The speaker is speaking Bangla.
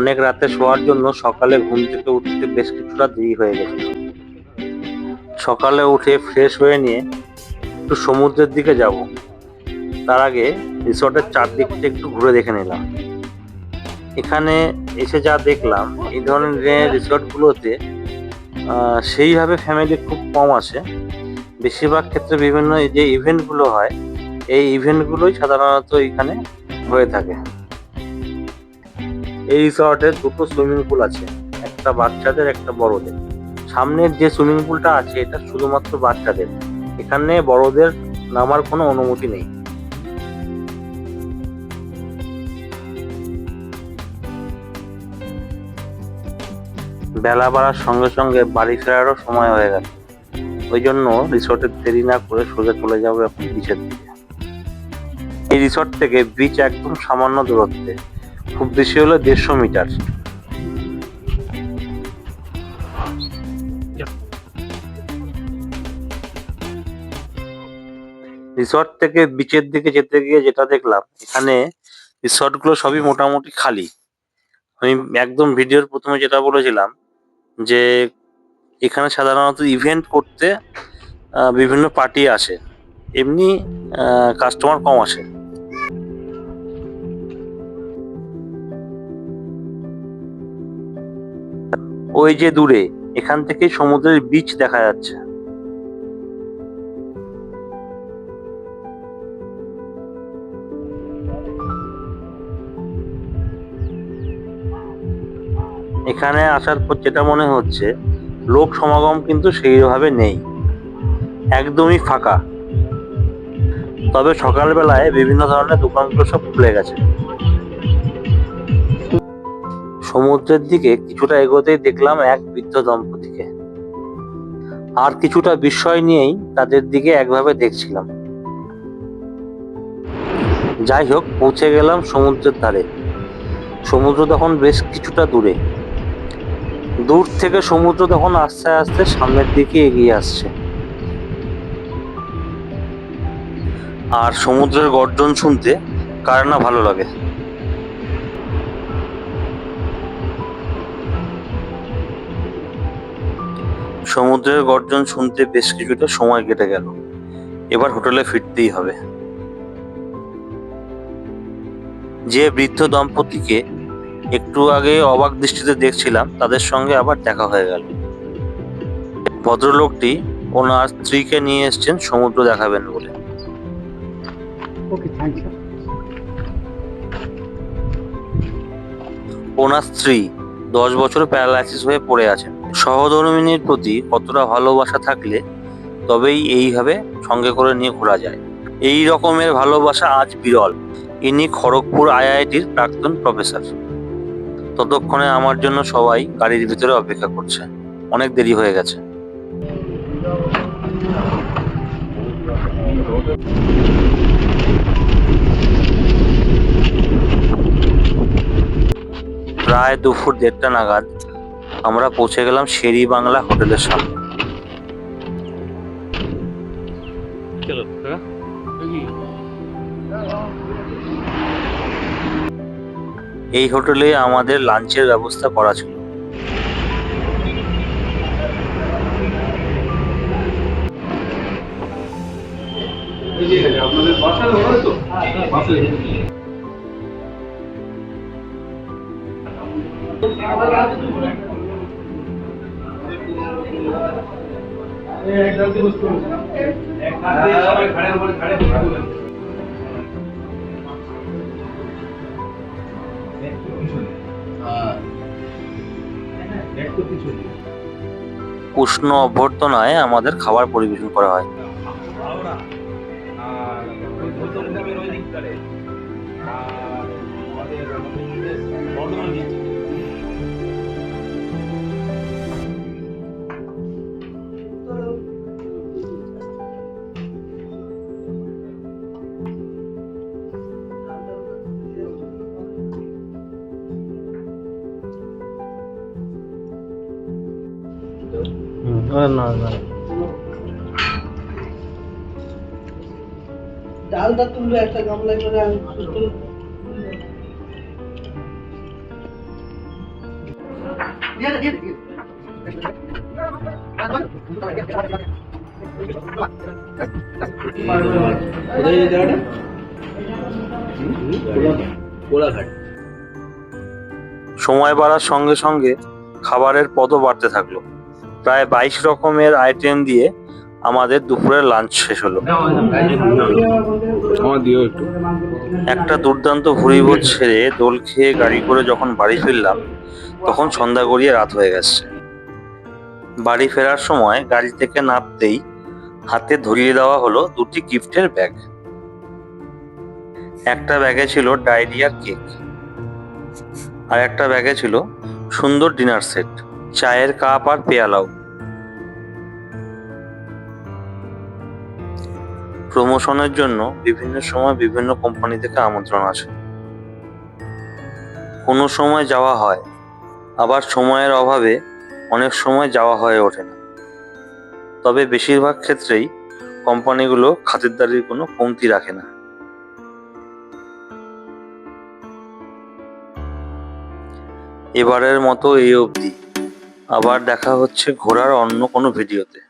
অনেক রাতে শোয়ার জন্য সকালে ঘুম থেকে উঠতে বেশ কিছুটা দেরি হয়ে গেছে। সকালে উঠে ফ্রেশ হয়ে নিয়ে একটু সমুদ্রের দিকে যাব। তার আগে রিসর্টের চারদিকটা একটু ঘুরে দেখে নিলাম। এখানে এসে যা দেখলাম, এই ধরনের রিসর্টগুলোতে সেইভাবে ফ্যামিলি খুব কম আসে। বেশিরভাগ ক্ষেত্রে বিভিন্ন যে ইভেন্টগুলো হয়, এই ইভেন্টগুলোই সাধারণত এখানে হয়ে থাকে। এই রিসর্টে দুটো সুইমিং পুল আছে, একটা বাচ্চাদের একটা বড়দের। সামনের যে সুইমিং পুলটা আছে এটা শুধুমাত্র বাচ্চাদের, এখানে বড়দের নামার কোনো অনুমতি নেই। বেলা বাড়ার সঙ্গে সঙ্গে বাড়ি ফেরারও সময় হয়ে গেল। ওই জন্য রিসর্টে দেরি না করে সোজা চলে যাবো এখন বিচের দিকে। এই রিসর্ট থেকে বিচ একদম সামান্য দূরত্বে, খুব বেশি হলো 150 মিটার। রিসর্ট থেকে বিচের দিকে যেতে গিয়ে যেটা দেখলাম, এখানে রিসর্ট গুলো সবই মোটামুটি খালি। আমি একদম ভিডিওর প্রথমে যেটা বলেছিলাম যে এখানে সাধারণত ইভেন্ট করতে বিভিন্ন পার্টি আসে, এমনি কাস্টমার কম আসে। ওই যে দূরে, এখান থেকে সমুদ্রের বিচ দেখা যাচ্ছে। এখানে আসার পর যেটা মনে হচ্ছে, লোক সমাগম কিন্তু সেইভাবে নেই, একদমই ফাঁকা। তবে সকালবেলায় বিভিন্ন ধরনের দোকানগুলো সব খুলে গেছে। সমুদ্রের দিকে কিছুটা এগোতেই দেখলাম এক বৃদ্ধ দম্পতিকে। আর কিছুটা বিস্ময় নিয়েই তাদের দিকে একভাবে দেখছিলাম। যাই হোক, পৌঁছে গেলাম সমুদ্রের ধারে। সমুদ্র তখন বেশ কিছুটা দূরে। দূর থেকে সমুদ্র তখন আস্তে আস্তে সামনের দিকে এগিয়ে আসছে। আর সমুদ্রের গর্জন শুনতে কার না ভালো লাগে। সমুদ্রের গর্জন শুনতে বেশ কিছুটা সময় কেটে গেল। এবার হোটেলে ফিরতেই হবে। যে বৃদ্ধ দম্পতিকে একটু আগে অবাক দৃষ্টিতে দেখছিলাম, তাদের সঙ্গে আবার দেখা হয়ে গেল। ভদ্রলোকটি ওনার স্ত্রীকে নিয়ে এসেছেন সমুদ্র দেখাবেন বলে। ওনার স্ত্রী 10 বছর প্যারালাইসিস হয়ে পড়ে আছেন। সহধর্মিণীর প্রতি কতটা ভালোবাসা থাকলে তবেই এইভাবে সঙ্গে করে নিয়ে ঘোরা যায়। এই রকমের ভালোবাসা আজ বিরল। ইনি খড়গপুর আইআইটির প্রাক্তন প্রফেসর। ততক্ষণে আমার জন্য সবাই গাড়ির ভিতরে অপেক্ষা করছে, অনেক দেরি হয়ে গেছে। প্রায় দুপুর 1:30 নাগাদ আমরা পৌঁছে গেলাম শেরি বাংলা হোটেলের সামনে। এই হোটেলে আমাদের লাঞ্চের ব্যবস্থা করা ছিল। উষ্ণ অভ্যর্থনায় আমাদের খাবার পরিবেশন করা হয়। ডালটা তুলবে একটা গামলায় করে। সময় বাড়ার সঙ্গে সঙ্গে খাবারের পদও বাড়তে থাকলো। প্রায় 22 রকমের আইটেম দিয়ে আমাদের দুপুরের লাঞ্চ শেষ হলো। একটা দুর্দান্ত ভুরিভোজ ছেড়ে দোল খেয়ে গাড়ি করে যখন বাড়ি ফিরলাম, তখন সন্ধ্যা গড়িয়ে রাত হয়ে গেছে। বাড়ি ফেরার সময় গাড়ি থেকে নামতেই হাতে ধরিয়ে দেওয়া হলো দুটি গিফটের ব্যাগ। একটা ব্যাগে ছিল ডায়রিয়ার কেক, আর একটা ব্যাগে ছিল সুন্দর ডিনার সেট, চায়ের কাপ আর পেয়ালাও। প্রমোশনের জন্য বিভিন্ন সময় বিভিন্ন কোম্পানি থেকে আমন্ত্রণ আসে। কোনো সময় যাওয়া হয়, আবার সময়ের অভাবে অনেক সময় যাওয়া হয়ে ওঠে না। তবে বেশিরভাগ ক্ষেত্রেই কোম্পানিগুলো খাতিরদারির কোনো কমতি রাখে না। এবারের মতো এই অবধি। আবার দেখা হচ্ছে ঘোরার অন্য কোনো ভিডিওতে।